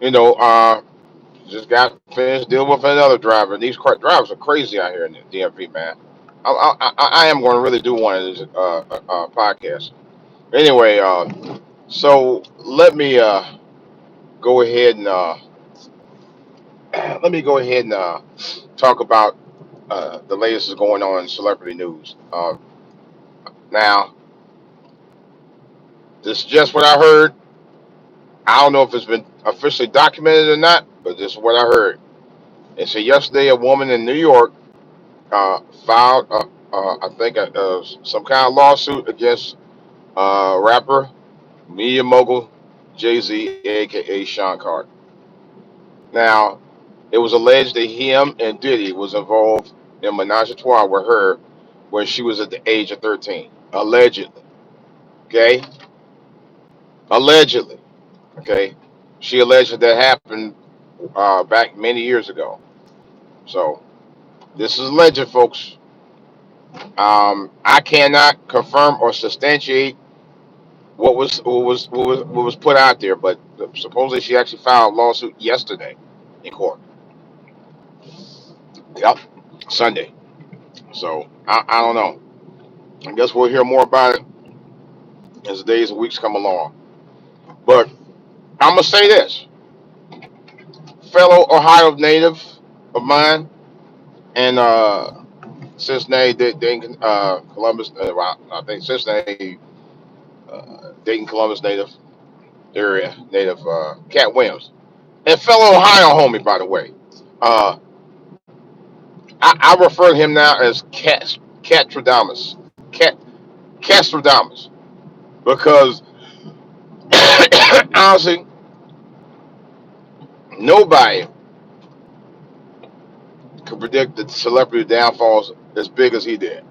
You know, just got finished dealing with another driver. These drivers are crazy out here in the DMV, man. I am going to really do one of these podcasts. Anyway, so let me go ahead and talk about the latest is going on in celebrity news. Now, this is just what I heard. I don't know if it's been officially documented or not, but this is what I heard. They said yesterday a woman in New York filed, I think, some kind of lawsuit against rapper, media mogul Jay Z, aka Sean Carter. Now, it was alleged that him and Diddy was involved in menage a trois with her when she was at the age of 13. Allegedly. Okay? Allegedly. Okay? She alleged that that happened back many years ago. So, this is alleged, folks. I cannot confirm or substantiate what was put out there, but supposedly she actually filed a lawsuit yesterday in court. Yep, Sunday. So I don't know. I guess we'll hear more about it as the days and weeks come along. But I'm gonna say this: fellow Ohio native of mine and Cincinnati, Dayton, Columbus. Well, I think Cincinnati, Dayton, Columbus native area native, Cat Williams, and fellow Ohio homie, by the way. Uh, I refer to him now as Catradamus, Cat Castradamus, because honestly, nobody could predict the celebrity downfalls as big as he did.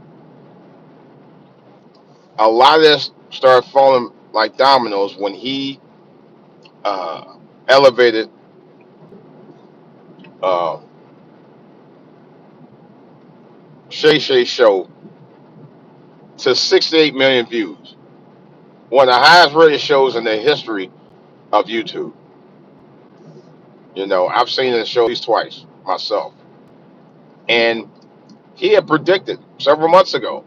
A lot of this started falling like dominoes when he uh, elevated uh, Shay Shay Show to 68 million views, one of the highest rated shows in the history of YouTube. You know, I've seen the show at least twice myself, and he had predicted several months ago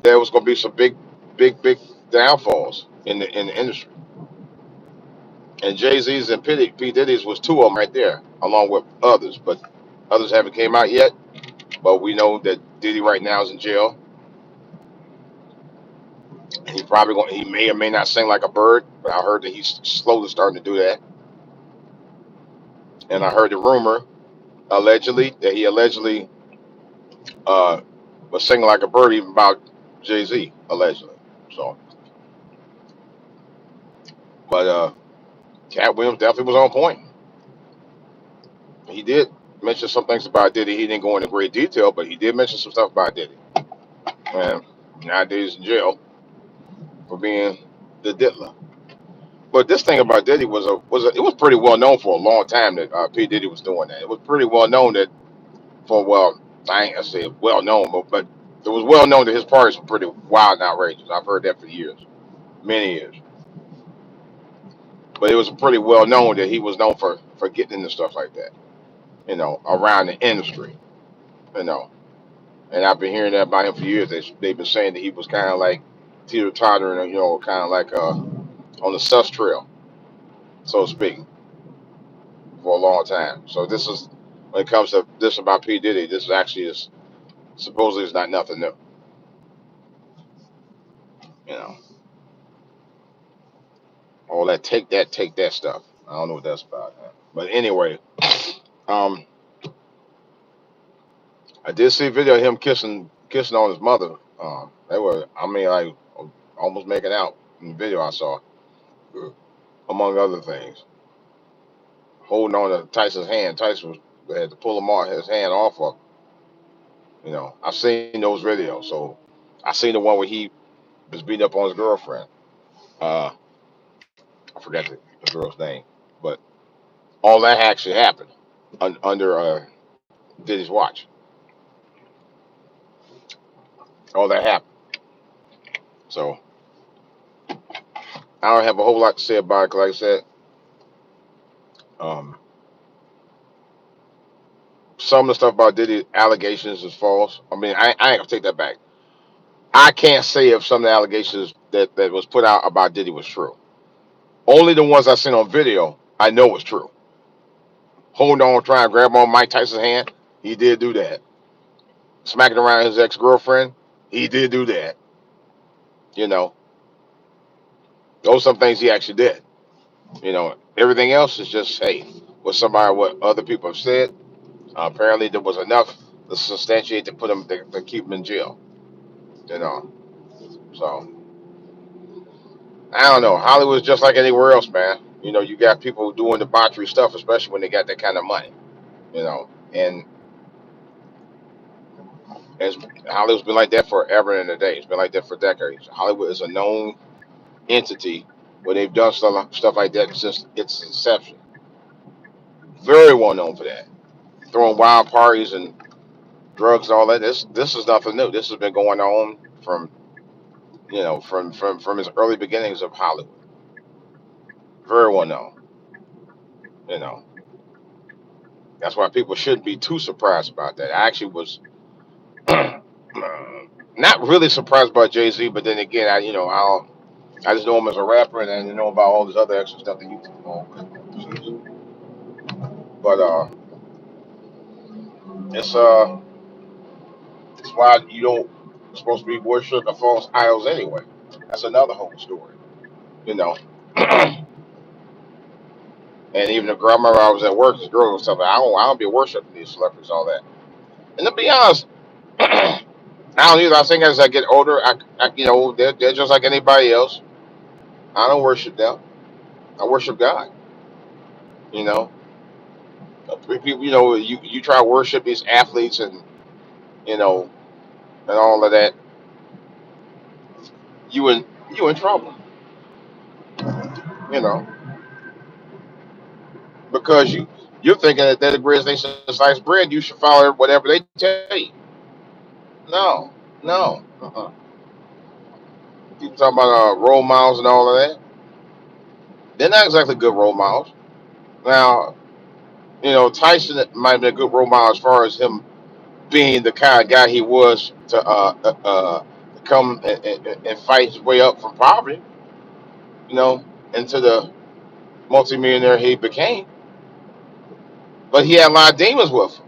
there was going to be some big downfalls in the industry. And Jay Z's and P Diddy's was two of them right there, along with others. But others haven't came out yet. But we know that Diddy right now is in jail. And he may or may not sing like a bird. But I heard that he's slowly starting to do that. And I heard the rumor allegedly that he allegedly uh, was singing like a bird even about Jay Z allegedly. So, but Cat Williams definitely was on point. He did mention some things about Diddy. He didn't go into great detail, but he did mention some stuff about Diddy. And nowadays in jail for being the diddler. But this thing about Diddy it was pretty well known for a long time that P Diddy was doing that. It was pretty well known that for well, I ain't gonna say well known, but it was well known that his parties were pretty wild and outrageous. I've heard that for years, many years. But it was pretty well known that he was known for getting into stuff like that. You know, around the industry. You know, and I've been hearing that about him for years. They've been saying that he was kind of like teeter tottering, you know, kind of like on the sus trail, so to speak, for a long time. So this is when it comes to this about P Diddy. This is actually is supposedly is not nothing new. You know, all that take that stuff. I don't know what that's about. But anyway, um, I did see a video of him kissing on his mother. They were, I mean, like almost making out in the video I saw, among other things. Holding on to Tyson's hand. Tyson had to pull his hand off of. You know, I've seen those videos. So I seen the one where he was beating up on his girlfriend. Uh, I forgot the girl's name, but all that actually happened under Diddy's watch. All that happened. So I don't have a whole lot to say about it. 'Cause like I said, Um, some of the stuff about Diddy allegations is false. I mean, I ain't gonna take that back. I can't say if some of the allegations that was put out about Diddy was true. Only the ones I seen on video I know was true. Holding on, trying to grab on Mike Tyson's hand, he did do that. Smacking around his ex-girlfriend, he did do that. You know, those are some things he actually did. Everything else is just, hey, what other people have said. Apparently, there was enough to substantiate to put him to keep him in jail. You know, so I don't know. Hollywood's just like anywhere else, man. You got people doing debauchery stuff, especially when they got that kind of money. And it's, Hollywood's been like that forever and a day. It's been like that for decades. Hollywood is a known entity where they've done stuff like that since its inception. Very well known for that. Throwing wild parties and drugs and all that. This is nothing new. This has been going on from from his early beginnings of Hollywood. Very well known. You know that's why people shouldn't be too surprised about that. I actually was not really surprised about Jay-Z, but then again, I just know him as a rapper, and then know about all this other extra stuff that you know. But it's it's why you don't supposed to be worshiping false idols anyway. That's another whole story. You know. And even the girl, I remember I was at work, this girl was telling me, I don't be worshiping these celebrities, all that. And to be honest, I don't either. I think as I get older, they're just like anybody else. I don't worship them. I worship God. You know, people, you try to worship these athletes you know, and all of that. You in trouble. You know, because you're thinking that they're the greatest nation since sliced bread. You should follow whatever they tell you. No, no. People talking about role models and all of that. They're not exactly good role models. Now, Tyson might have been a good role model as far as him being the kind of guy he was to come and fight his way up from poverty, you know, into the multimillionaire he became. But he had a lot of demons with him.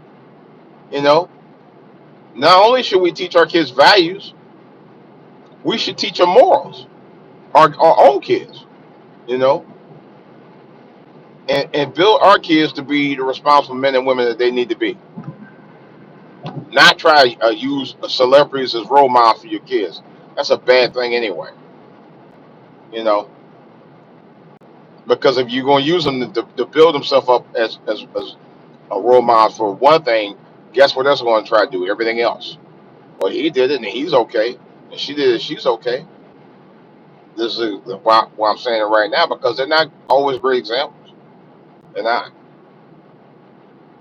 You know, not only should we teach our kids values, we should teach them morals, our own kids, you know, and build our kids to be the responsible men and women that they need to be. Not try to use celebrities as role models for your kids. That's a bad thing anyway. You know, because if you're going to use them to build themselves up as a role model for one thing, guess what else they're going to try to do? Everything else. Well, he did it and he's okay, and she did it, she's okay. This is why I'm saying it right now, because they're not always great examples. They're not.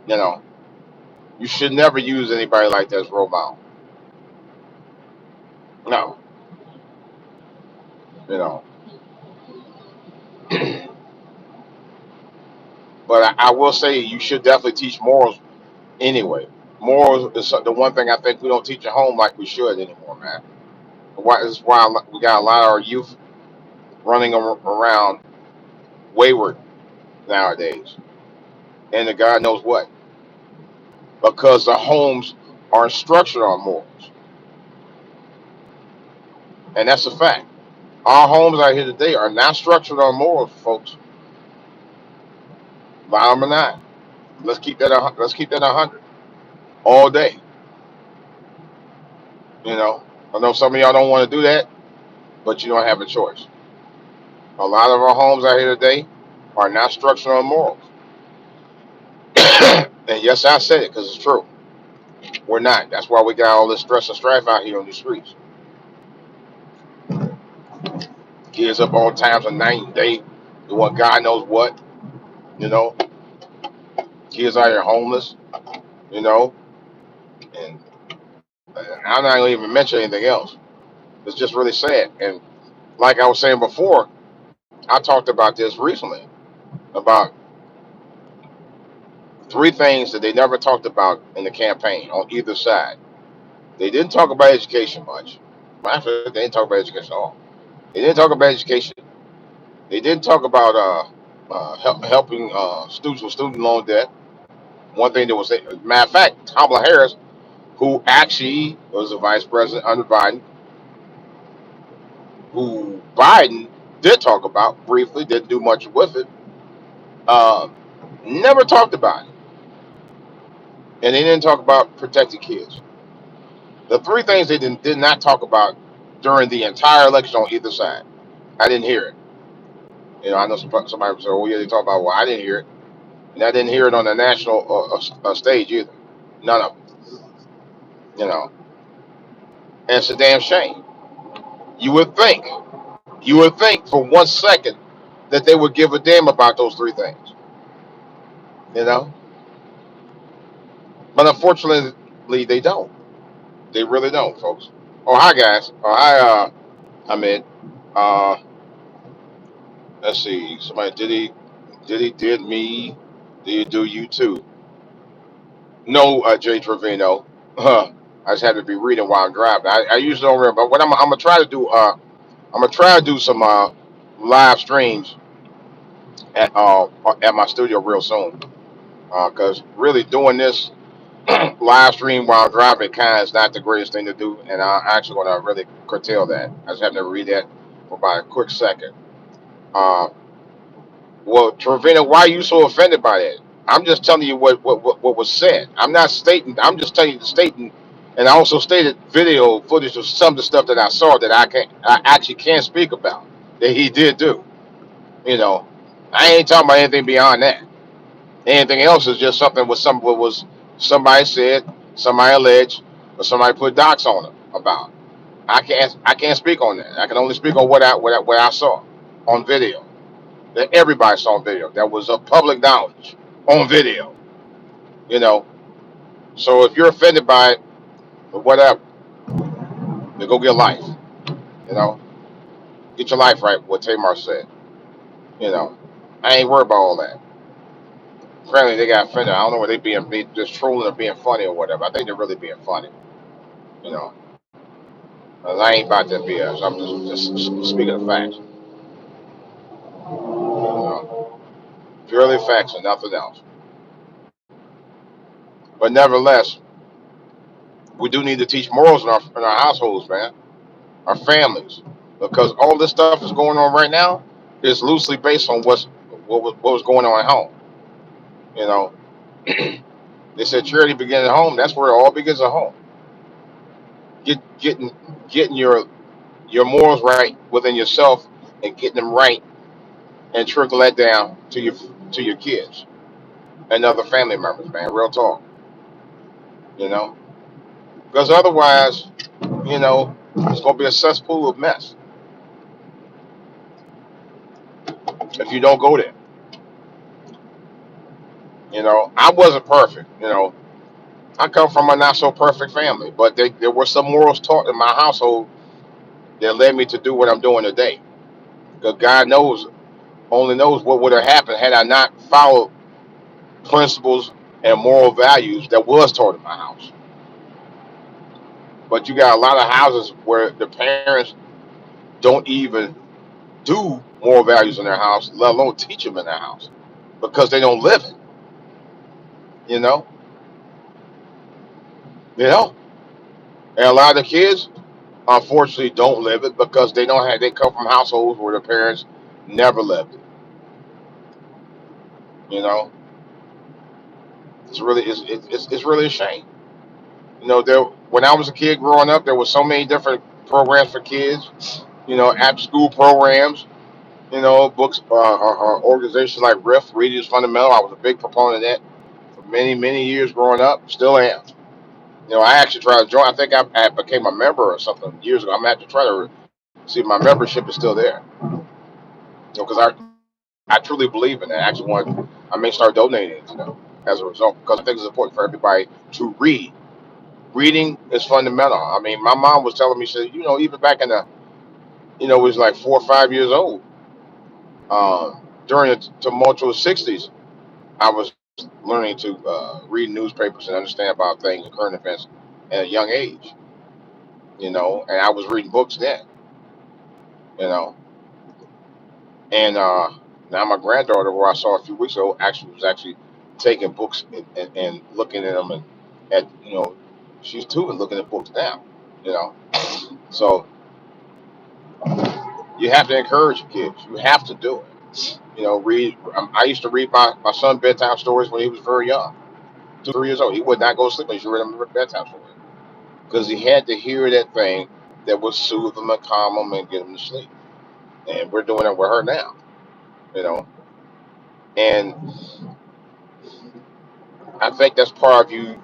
You know, you should never use anybody like that as role model. No, you know. But I will say you should definitely teach morals anyway. Morals is the one thing I think we don't teach at home like we should anymore, man. Why is why we got a lot of our youth running around wayward nowadays, and the God knows what, because the homes aren't structured on morals, and that's a fact. Our homes out here today are not structured on morals, folks. Bottom or not, let's keep that 100 all day. I know some of y'all don't want to do that, but you don't have a choice. A lot of our homes out here today are not structured on morals. And yes, I said it because it's true. We're not. That's why we got all this stress and strife out here on the streets. Kids up all times of night and day doing God knows what. You know, kids out here homeless. You know, and I'm not gonna even mention anything else. It's just really sad. And like I was saying before, I talked about this recently about Three things that they never talked about in the campaign on either side. They didn't talk about education much. Matter of fact, they didn't talk about education at all. They didn't talk about education. They didn't talk about helping students with student loan debt. One thing that was, matter of fact, Kamala Harris, who actually was the vice president under Biden, who Biden did talk about briefly, didn't do much with it, uh, never talked about it. And they didn't talk about protecting kids. The three things they did not talk about during the entire election on either side. I didn't hear it. I know somebody would say, "Oh yeah, they talk about." Well, I didn't hear it, and I didn't hear it on the national stage either. None of them. You know, and it's a damn shame. You would think, you would think for 1 second that they would give a damn about those three things. You know, but unfortunately, they don't. They really don't, folks. Oh, hi guys. Oh, hi. I'm in. Uh, let's see. Somebody did me. Did he do you too? No, Jay Trevino. Huh. I just had to be reading while I'm driving. I usually don't remember. But what I'm gonna try to do, I'm gonna try to do some live streams at my studio real soon. Because really doing this live stream while driving kind of is not the greatest thing to do, and I'm actually gonna really curtail that. I just have to read that for about a quick second. Uh, well, Trevino, why are you so offended by that? I'm just telling you what was said. I'm not stating. I'm just telling you the statement, and I also stated video footage of some of the stuff that I saw that I actually can't speak about that he did do. You know, I ain't talking about anything beyond that. Anything else is just something with what was somebody said, somebody alleged, or somebody put docs on them about. I can't speak on that. I can only speak on what I saw on video. That everybody saw on video. That was a public knowledge on video. You know. So if you're offended by it or whatever, then go get life. You know. Get your life right. What Tamar said. You know. I ain't worried about all that. Apparently they got offended. I don't know whether they just trolling or being funny or whatever. I think they're really being funny. You know. 'Cause I ain't about that BS. I'm just speaking of facts. You know. Purely facts and nothing else. But nevertheless, we do need to teach morals in our households, man, our families, because all this stuff is going on right now is loosely based on what was going on at home. You know, they said charity begins at home. That's where it all begins at home. Getting your morals right within yourself and getting them right and trickle that down to your kids and other family members, man. Real talk. You know, because otherwise, it's gonna be a cesspool of mess if you don't go there. I wasn't perfect. I come from a not so perfect family, but there were some morals taught in my household that led me to do what I'm doing today. Because God only knows what would have happened had I not followed principles and moral values that was taught in my house. But you got a lot of houses where the parents don't even do moral values in their house, let alone teach them in their house, because they don't live it. You know, you know, and a lot of the kids unfortunately don't live it because they come from households where their parents never lived it. You know, it's really a shame. There when I was a kid growing up, there was so many different programs for kids. After school programs. Books, organizations like RIF, Reading is Fundamental. I was a big proponent of that for many years growing up. Still am. I actually tried to join. I think I became a member or something years ago. I'm gonna have to try to see if my membership is still there. Because I truly believe in that. I actually I may start donating, as a result, because I think it's important for everybody to read. Reading is fundamental. I mean, my mom was telling me, she said, even back in it was like 4 or 5 years old, during the tumultuous '60s, I was learning to read newspapers and understand about things and current events at a young age. And I was reading books then. You know, and now my granddaughter, who I saw a few weeks ago, actually was actually taking books and looking at them, and at she's 2 and looking at books now. You know, so you have to encourage your kids. You have to do it. Read. I used to read my son bedtime stories when he was very young, 2, 3 years old. He would not go to sleep unless you read him a bedtime story because he had to hear that thing that would soothe him and calm him and get him to sleep. And we're doing it with her now. You know, and I think that's part of you,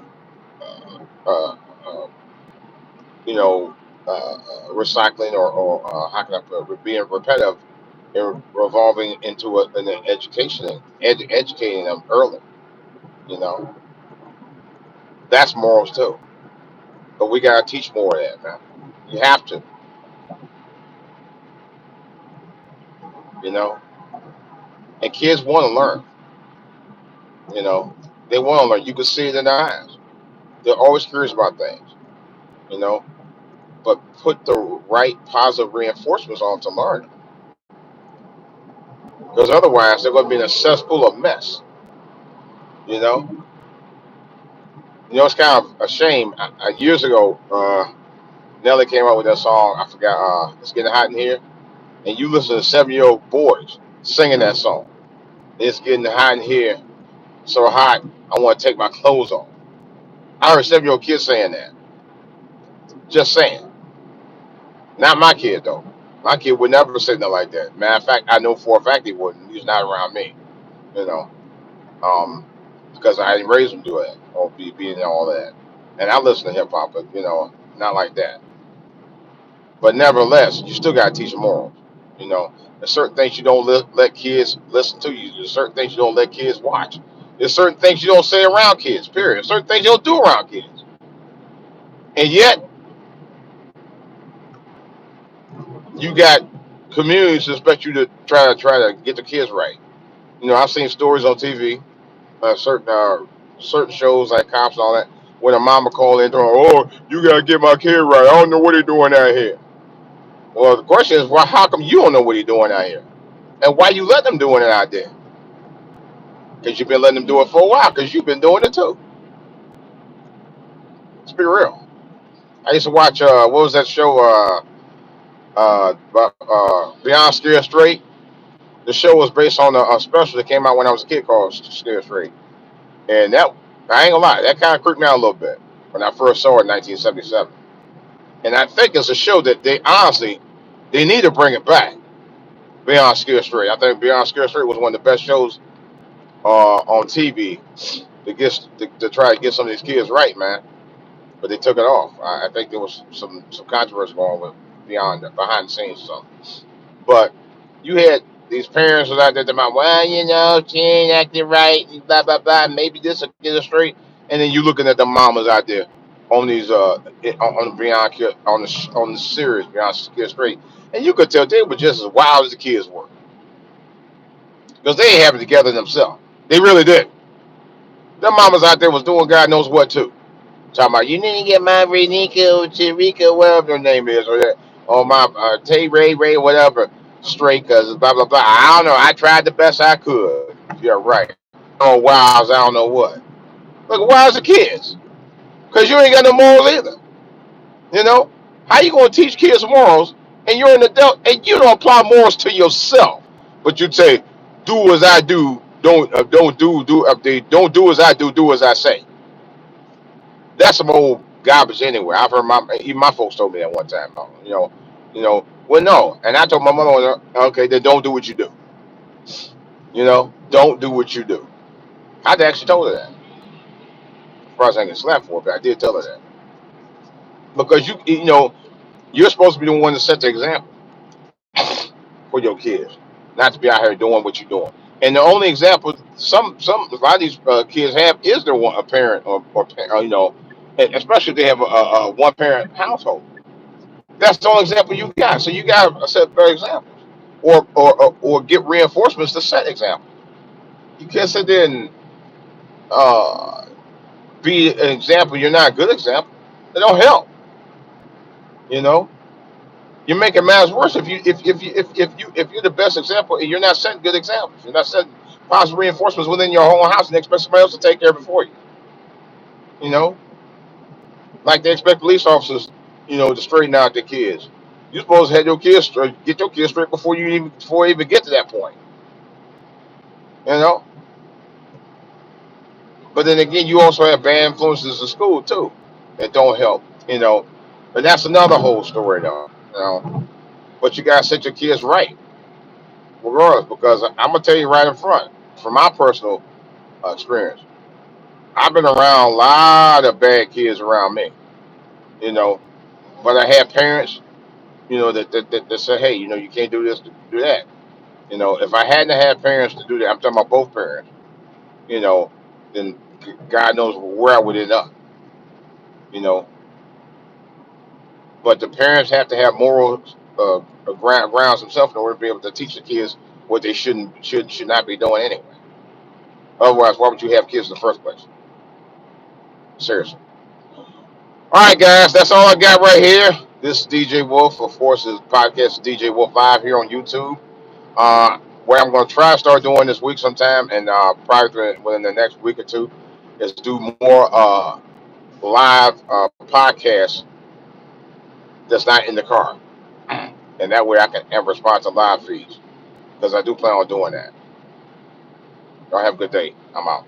uh, uh, you know, recycling or how can I put it, being repetitive and revolving into an education, educating them early. You know, that's morals too. But we gotta teach more of that, man. You have to, you know. And kids want to learn. You know, they want to learn. You can see it in their eyes. They're always curious about things. You know, but put the right positive reinforcements on to learn, because otherwise they're going to be in a cesspool of mess. You know, it's kind of a shame. Years ago, Nelly came out with that song. I forgot. It's getting hot in here, and you listen to 7-year-old boys singing that song. It's getting hot in here, so hot. I want to take my clothes off. I heard 7-year-old kids saying that. Just saying. Not my kid though. My kid would never say nothing like that. Matter of fact, I know for a fact he wouldn't. He's not around me. You know. um, because I didn't raise him to do it or be in all that. And I listen to hip hop, but not like that. But nevertheless, you still got to teach them morals. You know, there's certain things you don't let kids listen to. There's certain things you don't let kids watch. There's certain things you don't say around kids. Period. There's certain things you don't do around kids. And yet, you got communities that expect you to try to get the kids right. I've seen stories on TV, certain shows like Cops and all that, when a mama call in, oh, you gotta get my kid right. I don't know what he's doing out here. Well, the question is, well, how come you don't know what he's doing out here, and why you let them doing it out there? Because you've been letting them do it for a while. Because you've been doing it too. Let's be real. I used to watch what was that show? Beyond Scared Straight. The show was based on a special that came out when I was a kid called Scared Straight, and that I ain't gonna lie, that kind of creeped me out a little bit when I first saw it in 1977. And I think it's a show that they need to bring it back. Beyond Scared Straight. I think Beyond Scared Straight was one of the best shows on TV to try to get some of these kids right, man. But they took it off. I think there was some controversy going on with behind the scenes or something. But you had these parents was out there talking, well, she ain't acting right, and blah blah blah. Maybe this will get her straight. And then you looking at the mamas out there on these on the series Beyond Scared Straight, and you could tell they were just as wild as the kids were, because they ain't have it together themselves. They really did. Them mamas out there was doing God knows what too. Talking about, you need to get my Renika or Chirika, whatever her name is, or my Tay Ray, whatever, straight, because blah, blah, blah. I don't know. I tried the best I could. Yeah, right. Oh, wow, I don't know what. Look, why the kids? Because you ain't got no morals either. You know? How you going to teach kids morals and you're an adult and you don't apply morals to yourself? But you say, do as I do, don't do as I do as I say. That's some old garbage anyway. I've heard even my folks told me that one time. Well, no. And I told my mother, okay, then don't do what you do. Don't do what you do. I actually told her that. As far as I can slap for it, but I did tell her that. Because you're supposed to be the one to set the example for your kids, not to be out here doing what you're doing. And the only example a lot of these kids have is their a parent or especially if they have a one parent household. That's the only example you got. So you got to set better examples, or get reinforcements to set examples. You can't sit there and uh, be an example. You're not a good example. It don't help. You know, you're making matters worse if you're the best example and you're not setting good examples. You're not setting positive reinforcements within your own house and expect somebody else to take care of it for you. You know, like they expect police officers, to straighten out their kids. You're supposed to have your kids straight, get your kids straight before you even get to that point. You know, but then again, you also have bad influences in school too that don't help. But that's another whole story though. But you gotta set your kids right, regardless, because I'm gonna tell you right in front, from my personal experience, I've been around a lot of bad kids around me. You know, but I had parents, that said, hey, you can't do this, do that. If I hadn't had parents to do that, I'm talking about both parents. You know, then God knows where I would end up. You know, but the parents have to have moral grounds themselves in order to be able to teach the kids what they should not be doing anyway. Otherwise, why would you have kids in the first place? Seriously. All right, guys, that's all I got right here. This is DJ Wolf. Of course, this podcast is DJ Wolf Live here on YouTube. What I'm going to try to start doing this week sometime, and probably within the next week or two, is do more live podcasts that's not in the car, and that way I can have respond to live feeds because I do plan on doing that. Y'all have a good day. I'm out.